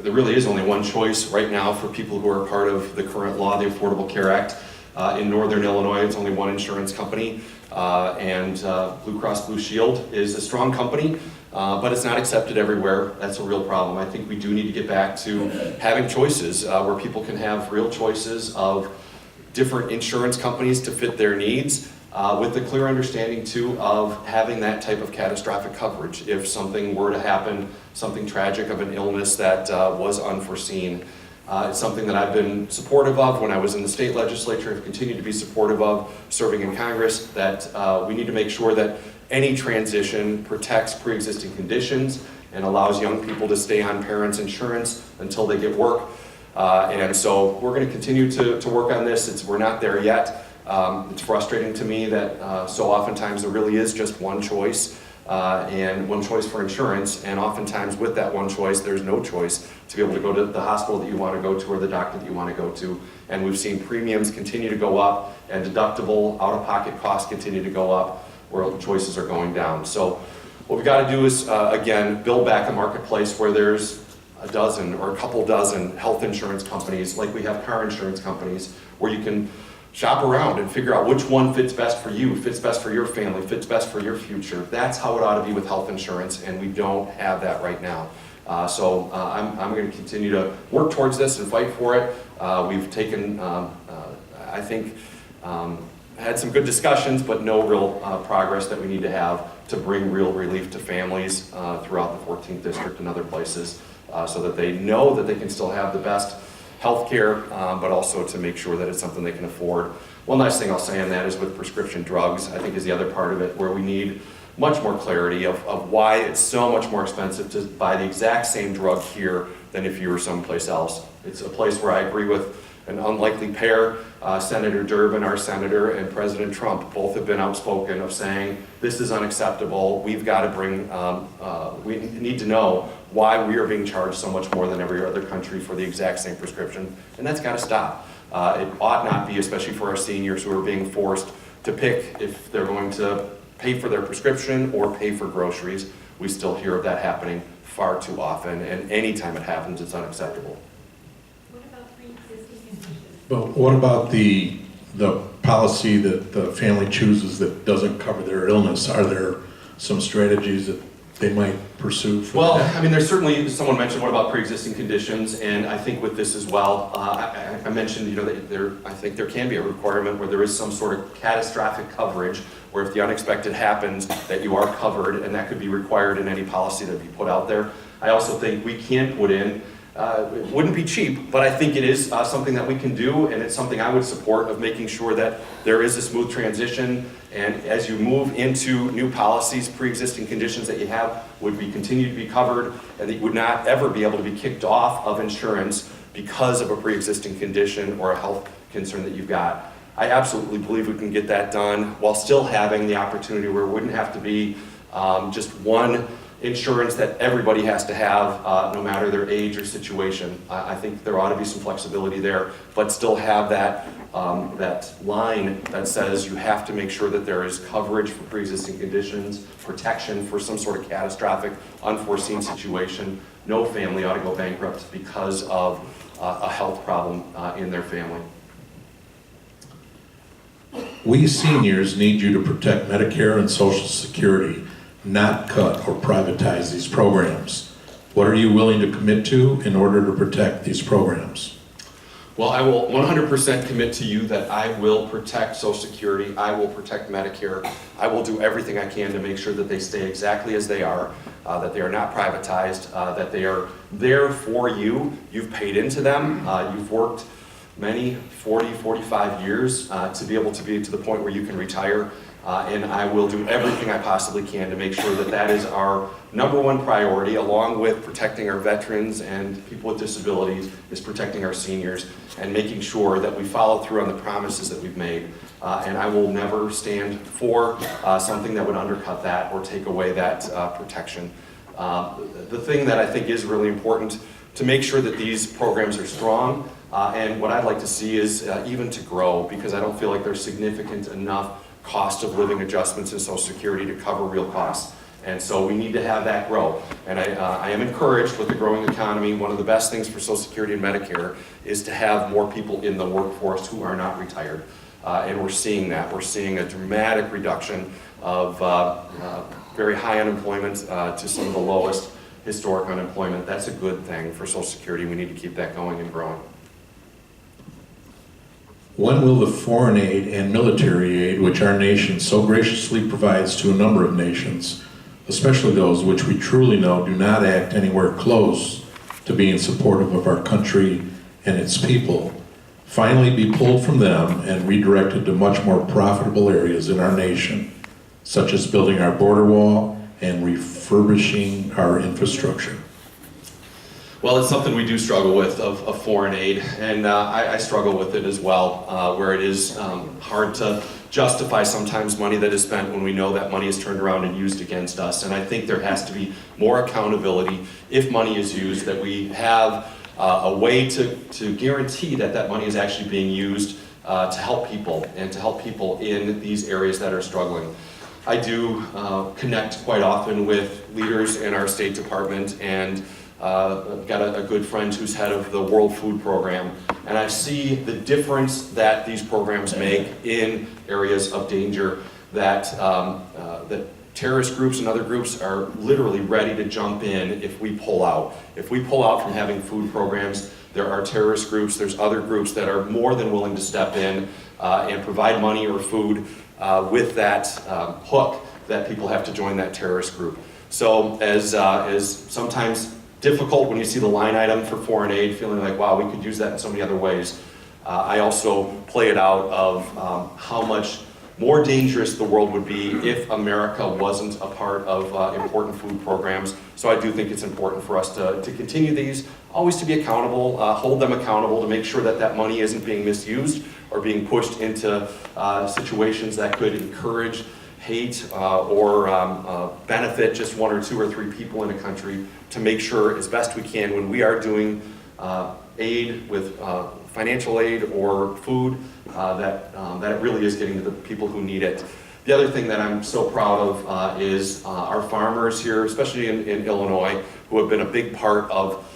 there really is only one choice right now for people who are part of the current law, the Affordable Care Act. In Northern Illinois, it's only one insurance company, and Blue Cross Blue Shield is a strong company, but it's not accepted everywhere. That's a real problem. I think we do need to get back to having choices where people can have real choices of different insurance companies to fit their needs, with the clear understanding too of having that type of catastrophic coverage if something were to happen, something tragic of an illness that was unforeseen. It's something that I've been supportive of when I was in the state legislature, have continued to be supportive of serving in Congress, that we need to make sure that any transition protects pre-existing conditions and allows young people to stay on parents' insurance until they get work. And so we're going to continue to work on this. We're not there yet. It's frustrating to me that so oftentimes there really is just one choice. And one choice for insurance, and oftentimes with that one choice, there's no choice to be able to go to the hospital that you want to go to or the doctor that you want to go to. And we've seen premiums continue to go up and deductible out-of-pocket costs continue to go up where the choices are going down. So what we've got to do is, again, build back a marketplace where there's a dozen or a couple dozen health insurance companies, like we have car insurance companies, where you can shop around and figure out which one fits best for you, fits best for your family, fits best for your future. That's how it ought to be with health insurance, and we don't have that right now. So I'm going to continue to work towards this and fight for it. We've taken, I think, had some good discussions, but no real progress that we need to have to bring real relief to families throughout the 14th District and other places, so that they know that they can still have the best healthcare, but also to make sure that it's something they can afford. One last thing I'll say on that is with prescription drugs, I think is the other part of it, where we need much more clarity of why it's so much more expensive to buy the exact same drug here than if you were someplace else. It's a place where I agree with an unlikely pair. Senator Durbin, our senator, and President Trump both have been outspoken of saying this is unacceptable. We've got to bring, we need to know why we are being charged so much more than every other country for the exact same prescription, and that's got to stop. It ought not be, especially for our seniors who are being forced to pick if they're going to pay for their prescription or pay for groceries. We still hear of that happening far too often, and anytime it happens, it's unacceptable. What about pre-existing conditions? But what about the policy that the family chooses that doesn't cover their illness? Are there some strategies that they might pursue for Well, that? I mean, there's certainly, someone mentioned what about pre-existing conditions, and I think with this as well, I mentioned, you know, that I think there can be a requirement where there is some sort of catastrophic coverage, where if the unexpected happens, that you are covered, and that could be required in any policy that be put out there. I also think we can put in, it wouldn't be cheap, but I think it is something that we can do, and it's something I would support, of making sure that there is a smooth transition, and as you move into new policies, pre-existing conditions that you have would be continued to be covered, and that you would not ever be able to be kicked off of insurance because of a pre-existing condition or a health concern that you've got. I absolutely believe we can get that done while still having the opportunity where it wouldn't have to be just one insurance that everybody has to have, no matter their age or situation. I think there ought to be some flexibility there, but still have that that line that says you have to make sure that there is coverage for pre-existing conditions, protection for some sort of catastrophic, unforeseen situation. No family ought to go bankrupt because of a health problem in their family. We seniors need you to protect Medicare and Social Security, not cut or privatize these programs. What are you willing to commit to in order to protect these programs? Well, I will 100% commit to you that I will protect Social Security, I will protect Medicare, I will do everything I can to make sure that they stay exactly as they are, that they are not privatized, that they are there for you. You've paid into them, you've worked many 40, 45 years to be able to be to the point where you can retire. And I will do everything I possibly can to make sure that that is our #1 priority, along with protecting our veterans and people with disabilities, is protecting our seniors and making sure that we follow through on the promises that we've made. And I will never stand for something that would undercut that or take away that protection. The thing that I think is really important to make sure that these programs are strong, and what I'd like to see is even to grow, because I don't feel like there's significant enough cost of living adjustments in Social Security to cover real costs. And so we need to have that grow. And I am encouraged with the growing economy. One of the best things for Social Security and Medicare is to have more people in the workforce who are not retired. And we're seeing that. We're seeing a dramatic reduction of very high unemployment to some of the lowest historic unemployment. That's a good thing for Social Security. We need to keep that going and growing. When will the foreign aid and military aid, which our nation so graciously provides to a number of nations, especially those which we truly know do not act anywhere close to being supportive of our country and its people, finally be pulled from them and redirected to much more profitable areas in our nation, such as building our border wall and refurbishing our infrastructure? Well, it's something we do struggle with, of foreign aid, and I struggle with it as well, where it is hard to justify sometimes money that is spent when we know that money is turned around and used against us. And I think there has to be more accountability if money is used, that we have a way to guarantee that that money is actually being used to help people and to help people in these areas that are struggling. I do connect quite often with leaders in our State Department, and I've got a good friend who's head of the World Food Program, and I see the difference that these programs make in areas of danger, that terrorist groups and other groups are literally ready to jump in if we pull out. If we pull out from having food programs, there are terrorist groups, there's other groups that are more than willing to step in and provide money or food with that hook that people have to join that terrorist group. So as sometimes difficult when you see the line item for foreign aid, feeling like, wow, we could use that in so many other ways. I also play it out of how much more dangerous the world would be if America wasn't a part of important food programs. So I do think it's important for us to continue these, always to be accountable, hold them accountable to make sure that that money isn't being misused or being pushed into situations that could encourage hate or benefit just one or two or three people in a country, to make sure as best we can when we are doing aid with financial aid or food, that it really is getting to the people who need it. The other thing that I'm so proud of is our farmers here, especially in Illinois, who have been a big part of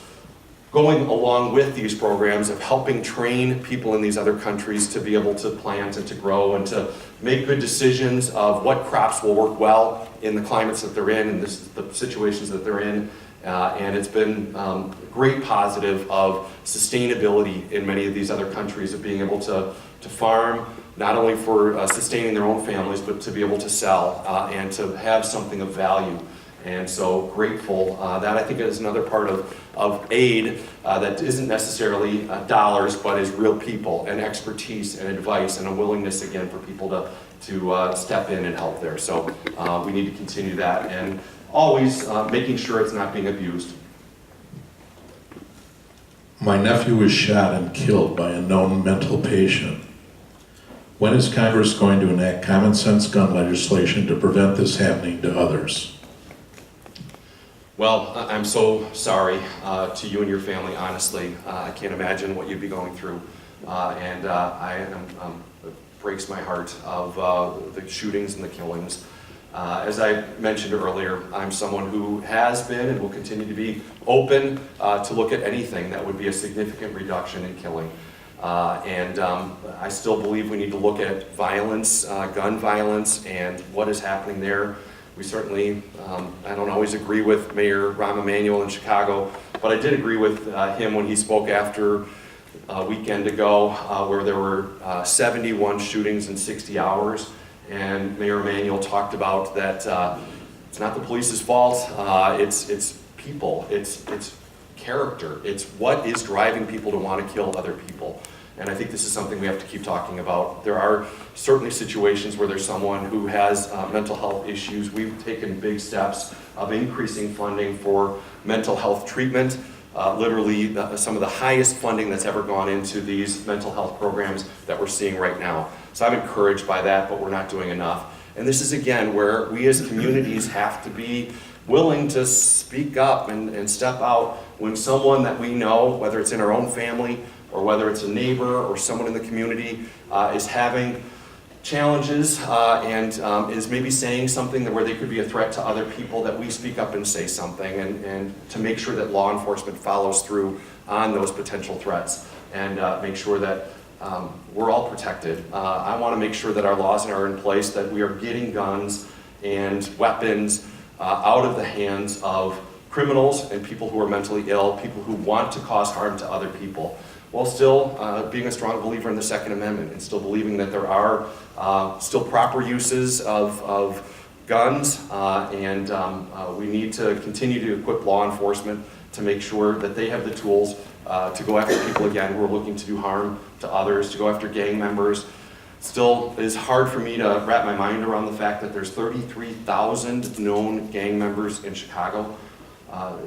going along with these programs, of helping train people in these other countries to be able to plant and to grow and to make good decisions of what crops will work well in the climates that they're in and the situations that they're in. And it's been great positive of sustainability in many of these other countries, of being able to farm, not only for sustaining their own families, but to be able to sell and to have something of value. And so grateful. That I think is another part of aid that isn't necessarily dollars, but is real people and expertise and advice and a willingness again for people to step in and help there. So we need to continue that, and always making sure it's not being abused. My nephew was shot and killed by a known mental patient. When is Congress going to enact common sense gun legislation to prevent this happening to others? Well, I'm so sorry to you and your family, honestly. I can't imagine what you'd be going through. And it breaks my heart of the shootings and the killings. As I mentioned earlier, I'm someone who has been and will continue to be open to look at anything that would be a significant reduction in killing. And I still believe we need to look at violence, gun violence, and what is happening there. We certainly, I don't always agree with Mayor Rahm Emanuel in Chicago, but I did agree with him when he spoke after a weekend ago where there were 71 shootings in 60 hours. And Mayor Emanuel talked about that it's not the police's fault, it's people, it's character, it's what is driving people to want to kill other people. And I think this is something we have to keep talking about. There are certainly situations where there's someone who has mental health issues. We've taken big steps of increasing funding for mental health treatment. Literally some of the highest funding that's ever gone into these mental health programs that we're seeing right now. So I'm encouraged by that, but we're not doing enough. And this is again where we as communities have to be willing to speak up and step out when someone that we know, whether it's in our own family or whether it's a neighbor or someone in the community, is having challenges and is maybe saying something where they could be a threat to other people, that we speak up and say something, and to make sure that law enforcement follows through on those potential threats and make sure that we're all protected. I want to make sure that our laws are in place, that we are getting guns and weapons out of the hands of criminals and people who are mentally ill, people who want to cause harm to other people, while still being a strong believer in the Second Amendment and still believing that there are still proper uses of guns, and we need to continue to equip law enforcement to make sure that they have the tools to go after people again who are looking to do harm to others, to go after gang members. Still, it is hard for me to wrap my mind around the fact that there's 33,000 known gang members in Chicago,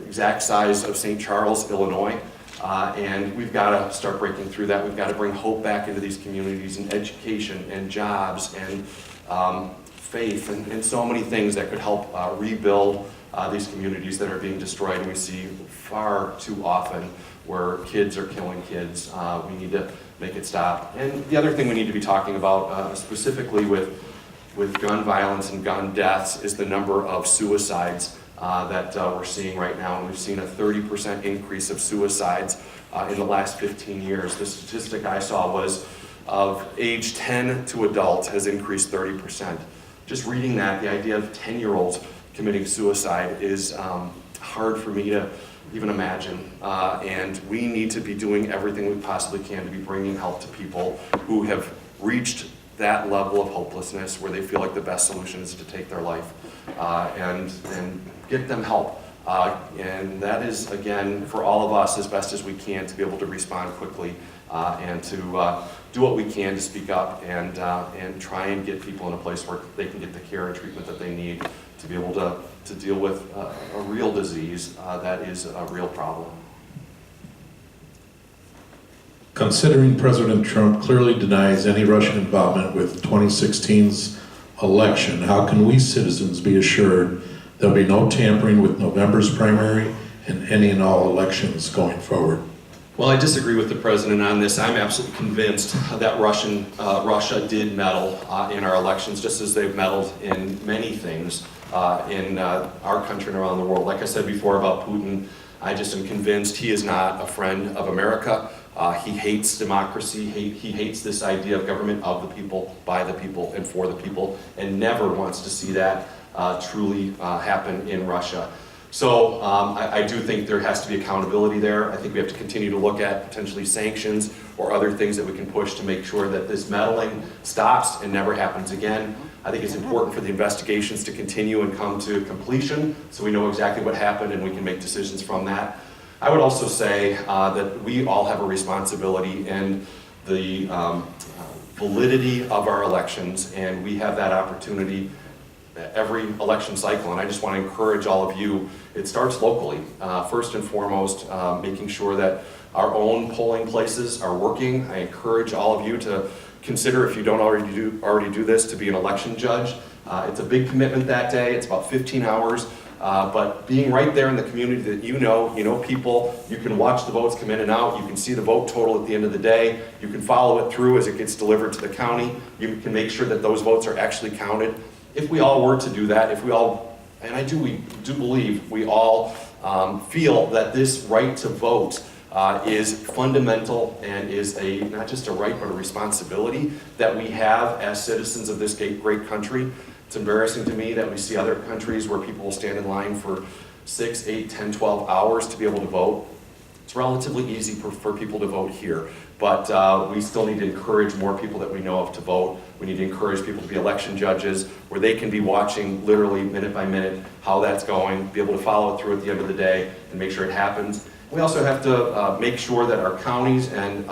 exact size of St. Charles, Illinois. And we've got to start breaking through that. We've got to bring hope back into these communities, and education and jobs and faith and so many things that could help rebuild these communities that are being destroyed. And we see far too often where kids are killing kids. We need to make it stop. And the other thing we need to be talking about specifically with gun violence and gun deaths is the number of suicides that we're seeing right now. And we've seen a 30% increase of suicides in the last 15 years. The statistic I saw was of age 10 to adult has increased 30%. Just reading that, the idea of 10-year-olds committing suicide is hard for me to even imagine. And we need to be doing everything we possibly can to be bringing help to people who have reached that level of hopelessness where they feel like the best solution is to take their life, and get them help. And that is, again, for all of us as best as we can to be able to respond quickly and to do what we can to speak up and try and get people in a place where they can get the care and treatment that they need to be able to deal with a real disease that is a real problem. Considering President Trump clearly denies any Russian involvement with 2016's election, how can we citizens be assured there'll be no tampering with November's primary and any and all elections going forward? Well, I disagree with the president on this. I'm absolutely convinced that Russia did meddle in our elections, just as they've meddled in many things in our country and around the world. Like I said before about Putin, I just am convinced he is not a friend of America. He hates democracy. He hates this idea of government of the people, by the people, and for the people, and never wants to see that truly happen in Russia. So I do think there has to be accountability there. I think we have to continue to look at potentially sanctions or other things that we can push to make sure that this meddling stops and never happens again. I think it's important for the investigations to continue and come to completion so we know exactly what happened and we can make decisions from that. I would also say that we all have a responsibility in the validity of our elections, and we have that opportunity every election cycle. And I just want to encourage all of you, it starts locally. First and foremost, making sure that our own polling places are working. I encourage all of you to consider, if you don't already do this, to be an election judge. It's a big commitment that day. It's about 15 hours. But being right there in the community that you know people, you can watch the votes come in and out, you can see the vote total at the end of the day, you can follow it through as it gets delivered to the county, you can make sure that those votes are actually counted. If we all were to do that, if we all, and we do believe we all feel that this right to vote is fundamental and is not just a right but a responsibility that we have as citizens of this great country. It's embarrassing to me that we see other countries where people will stand in line for 6, 8, 10, 12 hours to be able to vote. It's relatively easy for people to vote here, but we still need to encourage more people that we know of to vote. We need to encourage people to be election judges where they can be watching literally minute by minute how that's going, be able to follow it through at the end of the day and make sure it happens. We also have to make sure that our counties and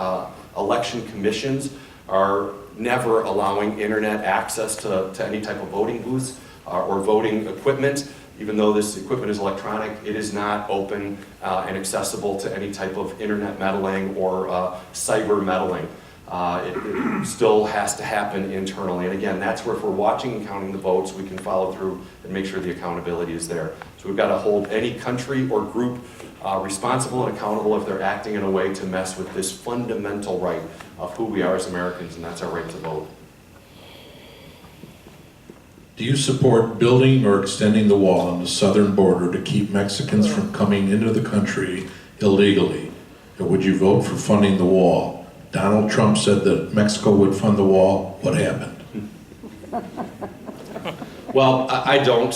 election commissions are never allowing internet access to any type of voting booths or voting equipment. Even though this equipment is electronic, it is not open and accessible to any type of internet meddling or cyber meddling. It still has to happen internally. And again, that's where if we're watching and counting the votes, we can follow through and make sure the accountability is there. So we've got to hold any country or group responsible and accountable if they're acting in a way to mess with this fundamental right of who we are as Americans, and that's our right to vote. Do you support building or extending the wall on the southern border to keep Mexicans from coming into the country illegally? Or would you vote for funding the wall? Donald Trump said that Mexico would fund the wall. What happened? Well, I don't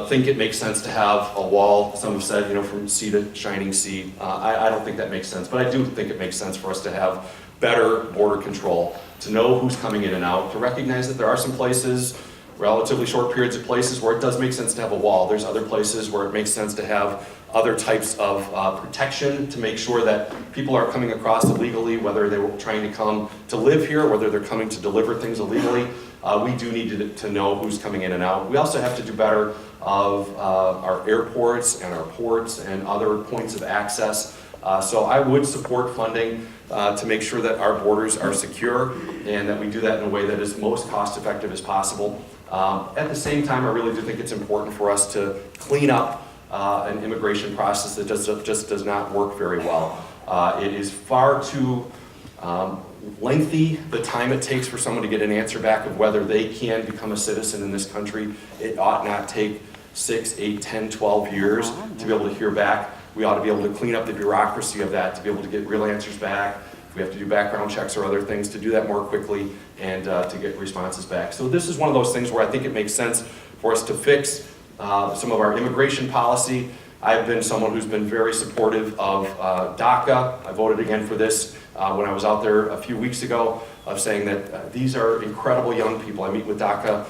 think it makes sense to have a wall, some have said, from sea to shining sea. I don't think that makes sense, but I do think it makes sense for us to have better border control, to know who's coming in and out, to recognize that there are some places, relatively short periods of places, where it does make sense to have a wall. There's other places where it makes sense to have other types of protection to make sure that people are coming across illegally, whether they were trying to come to live here, whether they're coming to deliver things illegally. We do need to know who's coming in and out. We also have to do better of our airports and our ports and other points of access. So I would support funding to make sure that our borders are secure and that we do that in a way that is most cost effective as possible. At the same time, I really do think it's important for us to clean up an immigration process that just does not work very well. It is far too lengthy, the time it takes for someone to get an answer back of whether they can become a citizen in this country. It ought not take 6, 8, 10, 12 years to be able to hear back. We ought to be able to clean up the bureaucracy of that, to be able to get real answers back. If we have to do background checks or other things, to do that more quickly and to get responses back. So this is one of those things where I think it makes sense for us to fix some of our immigration policy. I've been someone who's been very supportive of DACA. I voted again for this when I was out there a few weeks ago, of saying that these are incredible young people. I meet with DACA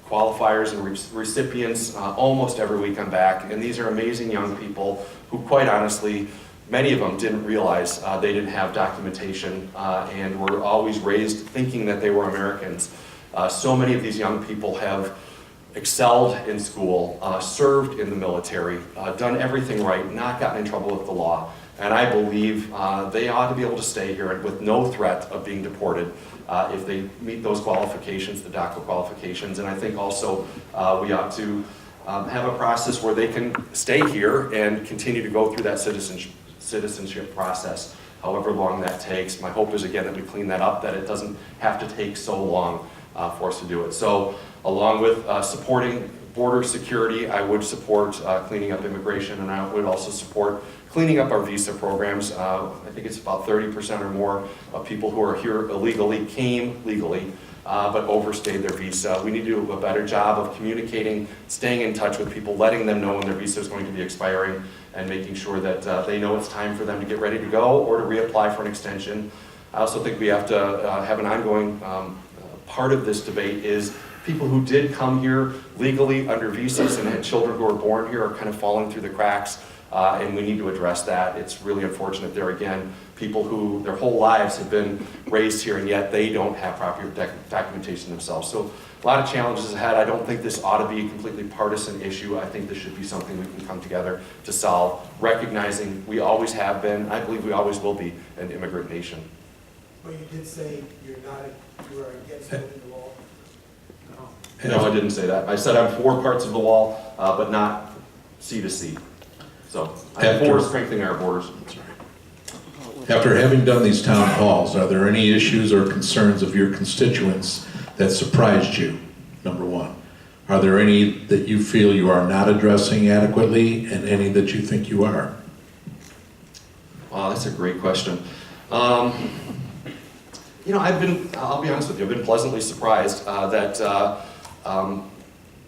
qualifiers and recipients almost every week I'm back, and these are amazing young people who, quite honestly, many of them didn't realize they didn't have documentation and were always raised thinking that they were Americans. So many of these young people have excelled in school, served in the military, done everything right, not gotten in trouble with the law. And I believe they ought to be able to stay here with no threat of being deported if they meet those qualifications, the DACA qualifications. And I think also we ought to have a process where they can stay here and continue to go through that citizenship process, however long that takes. My hope is, again, that we clean that up, that it doesn't have to take so long for us to do it. So along with supporting border security, I would support cleaning up immigration, and I would also support cleaning up our visa programs. I think it's about 30% or more of people who are here illegally came legally, but overstayed their visa. We need to do a better job of communicating, staying in touch with people, letting them know when their visa is going to be expiring, and making sure that they know it's time for them to get ready to go or to reapply for an extension. I also think we have to have an ongoing part of this debate is people who did come here legally under visas and had children who were born here are kind of falling through the cracks, and we need to address that. It's really unfortunate there again, people who their whole lives have been raised here and yet they don't have proper documentation themselves. So a lot of challenges ahead. I don't think this ought to be a completely partisan issue. I think this should be something we can come together to solve, recognizing we always have been, I believe we always will be, an immigrant nation. But you did say you are against building the wall? No, I didn't say that. I said I'm for parts of the wall, but not sea to sea. So I'm for strengthening our borders. After having done these town halls, are there any issues or concerns of your constituents that surprised you? Number one. Are there any that you feel you are not addressing adequately, and any that you think you are? Wow, that's a great question. I'll be honest with you, I've been pleasantly surprised that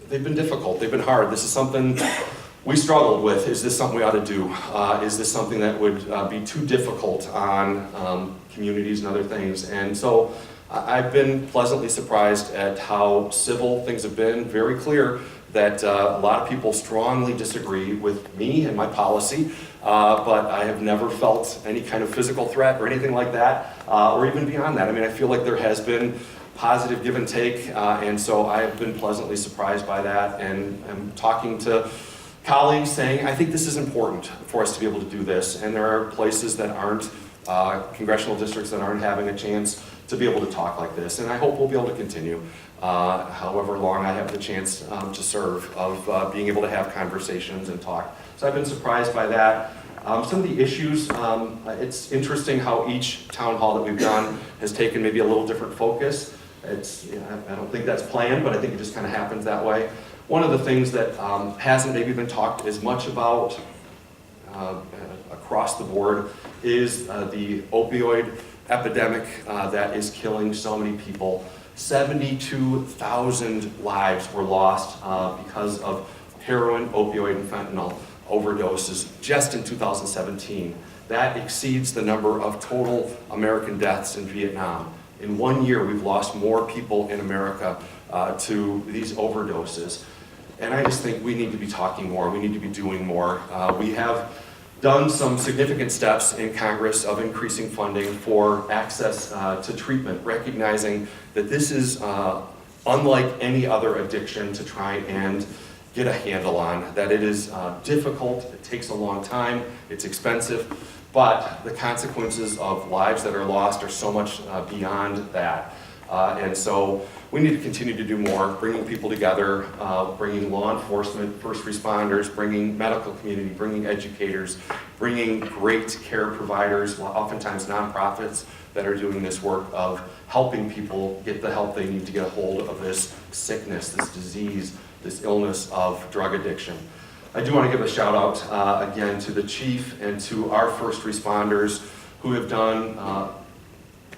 they've been difficult, they've been hard. This is something we struggled with. Is this something we ought to do? Is this something that would be too difficult on communities and other things? And so I've been pleasantly surprised at how civil things have been. Very clear that a lot of people strongly disagree with me and my policy, but I have never felt any kind of physical threat or anything like that, or even beyond that. I mean, I feel like there has been positive give and take, and so I've been pleasantly surprised by that, and I'm talking to colleagues saying, I think this is important for us to be able to do this, and there are places that aren't, congressional districts that aren't having a chance to be able to talk like this, and I hope we'll be able to continue, however long I have the chance to serve, of being able to have conversations and talk. So I've been surprised by that. Some of the issues, it's interesting how each town hall that we've done has taken maybe a little different focus. I don't think that's planned, but I think it just kind of happens that way. One of the things that hasn't maybe been talked as much about across the board is the opioid epidemic that is killing so many people. 72,000 lives were lost because of heroin, opioid, and fentanyl overdoses just in 2017. That exceeds the number of total American deaths in Vietnam. In 1 year, we've lost more people in America to these overdoses. And I just think we need to be talking more, we need to be doing more. We have done some significant steps in Congress of increasing funding for access to treatment, recognizing that this is unlike any other addiction to try and get a handle on, that it is difficult, it takes a long time, it's expensive, but the consequences of lives that are lost are so much beyond that. And so we need to continue to do more, bringing people together, bringing law enforcement, first responders, bringing medical community, bringing educators, bringing great care providers, oftentimes nonprofits that are doing this work of helping people get the help they need to get a hold of this sickness, this disease, this illness of drug addiction. I do want to give a shout out again to the chief and to our first responders who have done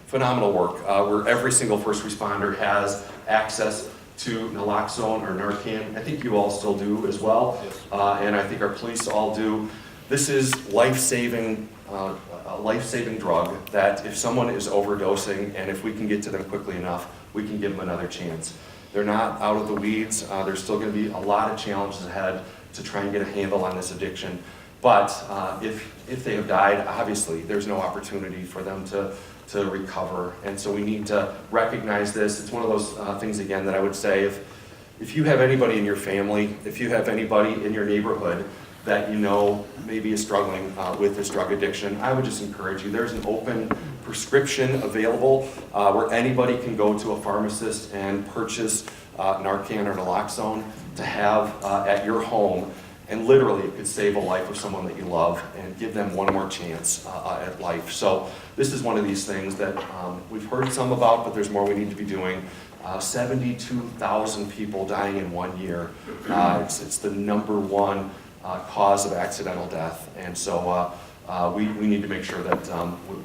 phenomenal work, where every single first responder has access to naloxone or Narcan. I think you all still do as well, and I think our police all do. This is life-saving, a life-saving drug that if someone is overdosing and if we can get to them quickly enough, we can give them another chance. They're not out of the weeds. There's still going to be a lot of challenges ahead to try and get a handle on this addiction. But if they have died, obviously there's no opportunity for them to recover. And so we need to recognize this. It's one of those things, again, that I would say if you have anybody in your family, if you have anybody in your neighborhood that you know maybe is struggling with this drug addiction, I would just encourage you. There's an open prescription available where anybody can go to a pharmacist and purchase Narcan or naloxone to have at your home. And literally, it could save a life of someone that you love and give them one more chance at life. So this is one of these things that we've heard some about, but there's more we need to be doing. 72,000 people dying in 1 year. It's the #1 cause of accidental death. And so we need to make sure that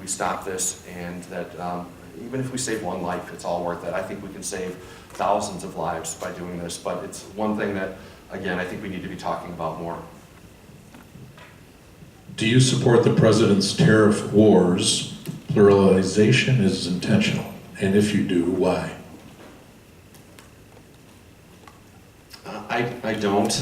we stop this, and that even if we save one life, it's all worth it. I think we can save thousands of lives by doing this, but it's one thing that, again, I think we need to be talking about more. Do you support the president's tariff wars? Pluralization is intentional, and if you do, why? I don't,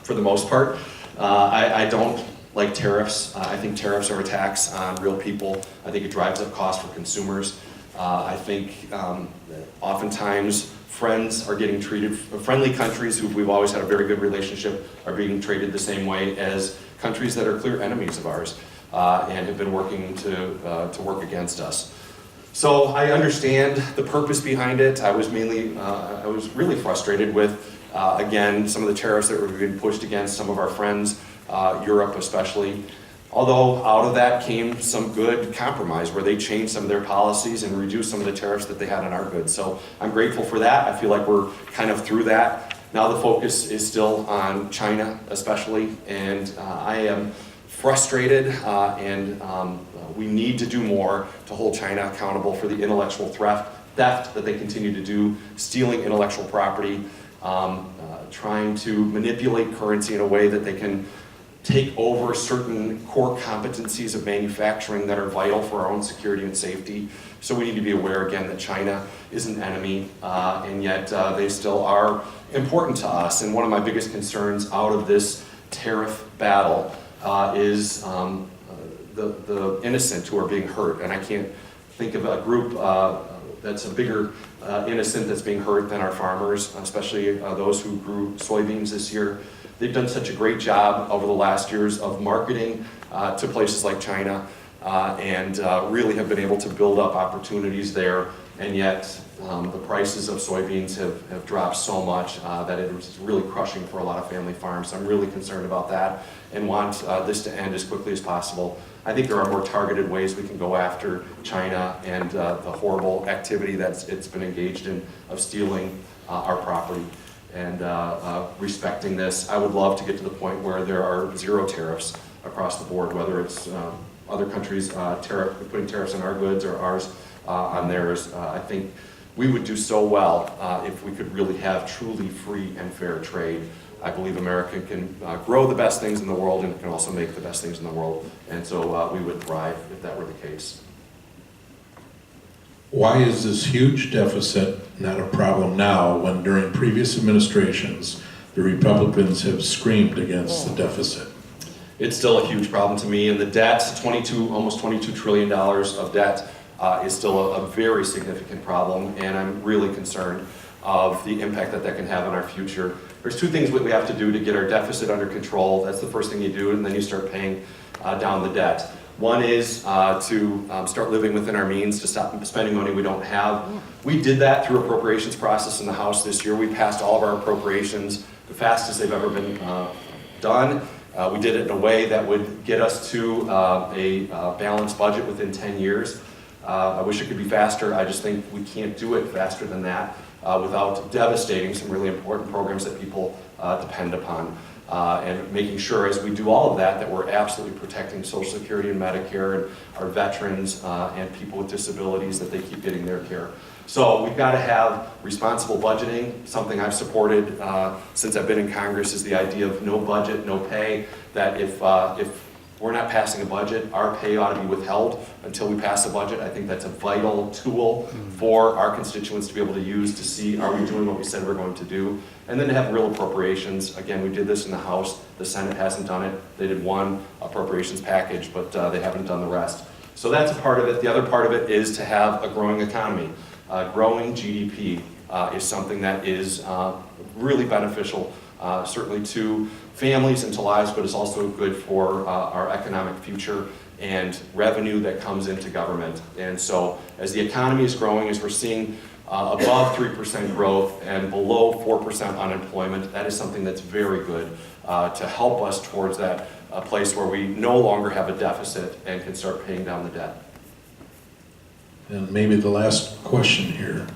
for the most part. I don't like tariffs. I think tariffs are a tax on real people. I think it drives up costs for consumers. I think oftentimes friends are getting treated, friendly countries who we've always had a very good relationship are being treated the same way as countries that are clear enemies of ours and have been working to work against us. So I understand the purpose behind it. I was really frustrated with, again, some of the tariffs that were being pushed against some of our friends, Europe especially. Although out of that came some good compromise where they changed some of their policies and reduced some of the tariffs that they had on our goods. So I'm grateful for that. I feel like we're kind of through that. Now the focus is still on China especially, and I am frustrated and we need to do more to hold China accountable for the intellectual theft that they continue to do, stealing intellectual property, trying to manipulate currency in a way that they can take over certain core competencies of manufacturing that are vital for our own security and safety. So we need to be aware again that China is an enemy, and yet they still are important to us. And one of my biggest concerns out of this tariff battle is the innocent who are being hurt. And I can't think of a group that's a bigger innocent that's being hurt than our farmers, especially those who grew soybeans this year. They've done such a great job over the last years of marketing to places like China and really have been able to build up opportunities there. And yet the prices of soybeans have dropped so much that it was really crushing for a lot of family farms. So I'm really concerned about that and want this to end as quickly as possible. I think there are more targeted ways we can go after China and the horrible activity that it's been engaged in of stealing our property and respecting this. I would love to get to the point where there are zero tariffs across the board, whether it's other countries putting tariffs on our goods or ours on theirs. I think we would do so well if we could really have truly free and fair trade. I believe America can grow the best things in the world and can also make the best things in the world. And so we would thrive if that were the case. Why is this huge deficit not a problem now when during previous administrations the Republicans have screamed against the deficit? It's still a huge problem to me, and the debt, almost $22 trillion of debt, is still a very significant problem, and I'm really concerned of the impact that can have on our future. There's two things we have to do to get our deficit under control. That's the first thing you do, and then you start paying down the debt. One is to start living within our means, to stop spending money we don't have. We did that through appropriations process in the House this year. We passed all of our appropriations the fastest they've ever been done. We did it in a way that would get us to a balanced budget within 10 years. I wish it could be faster. I just think we can't do it faster than that without devastating some really important programs that people depend upon. And making sure as we do all of that, that we're absolutely protecting Social Security and Medicare and our veterans and people with disabilities, that they keep getting their care. So we've got to have responsible budgeting. Something I've supported since I've been in Congress is the idea of no budget, no pay, that if we're not passing a budget, our pay ought to be withheld until we pass a budget. I think that's a vital tool for our constituents to be able to use to see, are we doing what we said we're going to do? And then to have real appropriations. Again, we did this in the House. The Senate hasn't done it. They did one appropriations package, but they haven't done the rest. So that's a part of it. The other part of it is to have a growing economy. Growing GDP is something that is really beneficial, certainly to families and to lives, but it's also good for our economic future and revenue that comes into government. And so as the economy is growing, as we're seeing above 3% growth and below 4% unemployment, that is something that's very good to help us towards that place where we no longer have a deficit and can start paying down the debt. And maybe the last question here.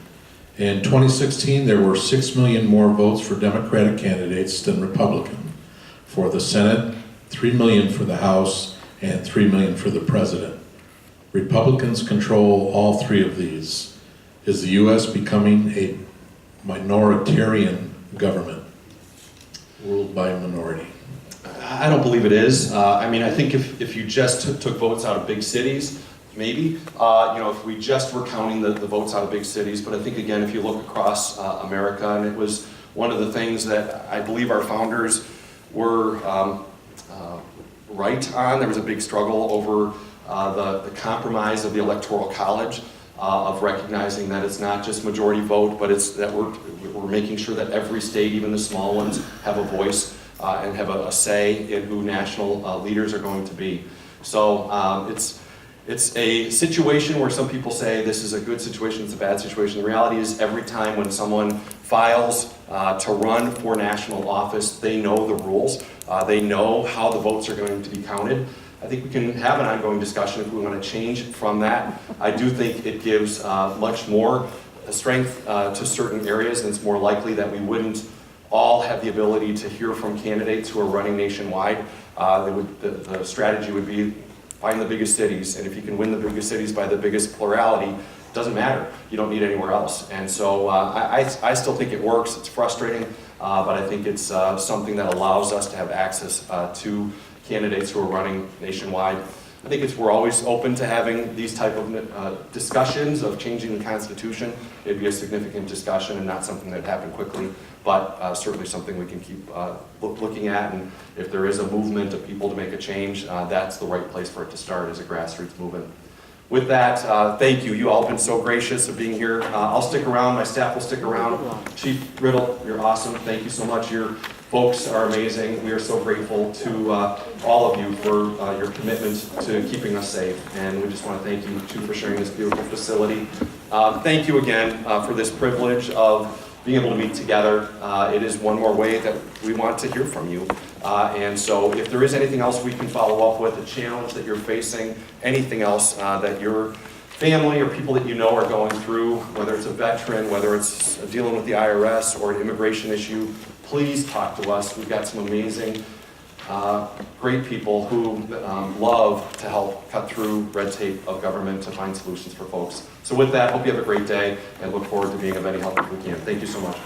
In 2016, there were 6 million more votes for Democratic candidates than Republican. For the Senate, 3 million for the House, and 3 million for the President. Republicans control all three of these. Is the U.S. becoming a minoritarian government ruled by a minority? I don't believe it is. I mean, I think if you just took votes out of big cities, maybe, if we just were counting the votes out of big cities, but I think, again, if you look across America, and it was one of the things that I believe our founders were right on. There was a big struggle over the compromise of the Electoral College, of recognizing that it's not just majority vote, but it's that we're making sure that every state, even the small ones, have a voice and have a say in who national leaders are going to be. So it's a situation where some people say this is a good situation, it's a bad situation. The reality is every time when someone files to run for national office, they know the rules. They know how the votes are going to be counted. I think we can have an ongoing discussion if we want to change from that. I do think it gives much more strength to certain areas, and it's more likely that we wouldn't all have the ability to hear from candidates who are running nationwide. The strategy would be find the biggest cities, and if you can win the biggest cities by the biggest plurality, it doesn't matter. You don't need anywhere else. And so I still think it works. It's frustrating, but I think it's something that allows us to have access to candidates who are running nationwide. I think we're always open to having these type of discussions of changing the Constitution. It'd be a significant discussion and not something that happened quickly, but certainly something we can keep looking at. And if there is a movement of people to make a change, that's the right place for it to start as a grassroots movement. With that, thank you. You all have been so gracious of being here. I'll stick around. My staff will stick around. Chief Riddle, you're awesome. Thank you so much. Your folks are amazing. We are so grateful to all of you for your commitment to keeping us safe. And we just want to thank you, too, for sharing this beautiful facility. Thank you again for this privilege of being able to meet together. It is one more way that we want to hear from you. And so if there is anything else we can follow up with, a challenge that you're facing, anything else that your family or people that you know are going through, whether it's a veteran, whether it's dealing with the IRS or an immigration issue, please talk to us. We've got some amazing, great people who love to help cut through red tape of government to find solutions for folks. So with that, hope you have a great day and look forward to being of any help if we can. Thank you so much.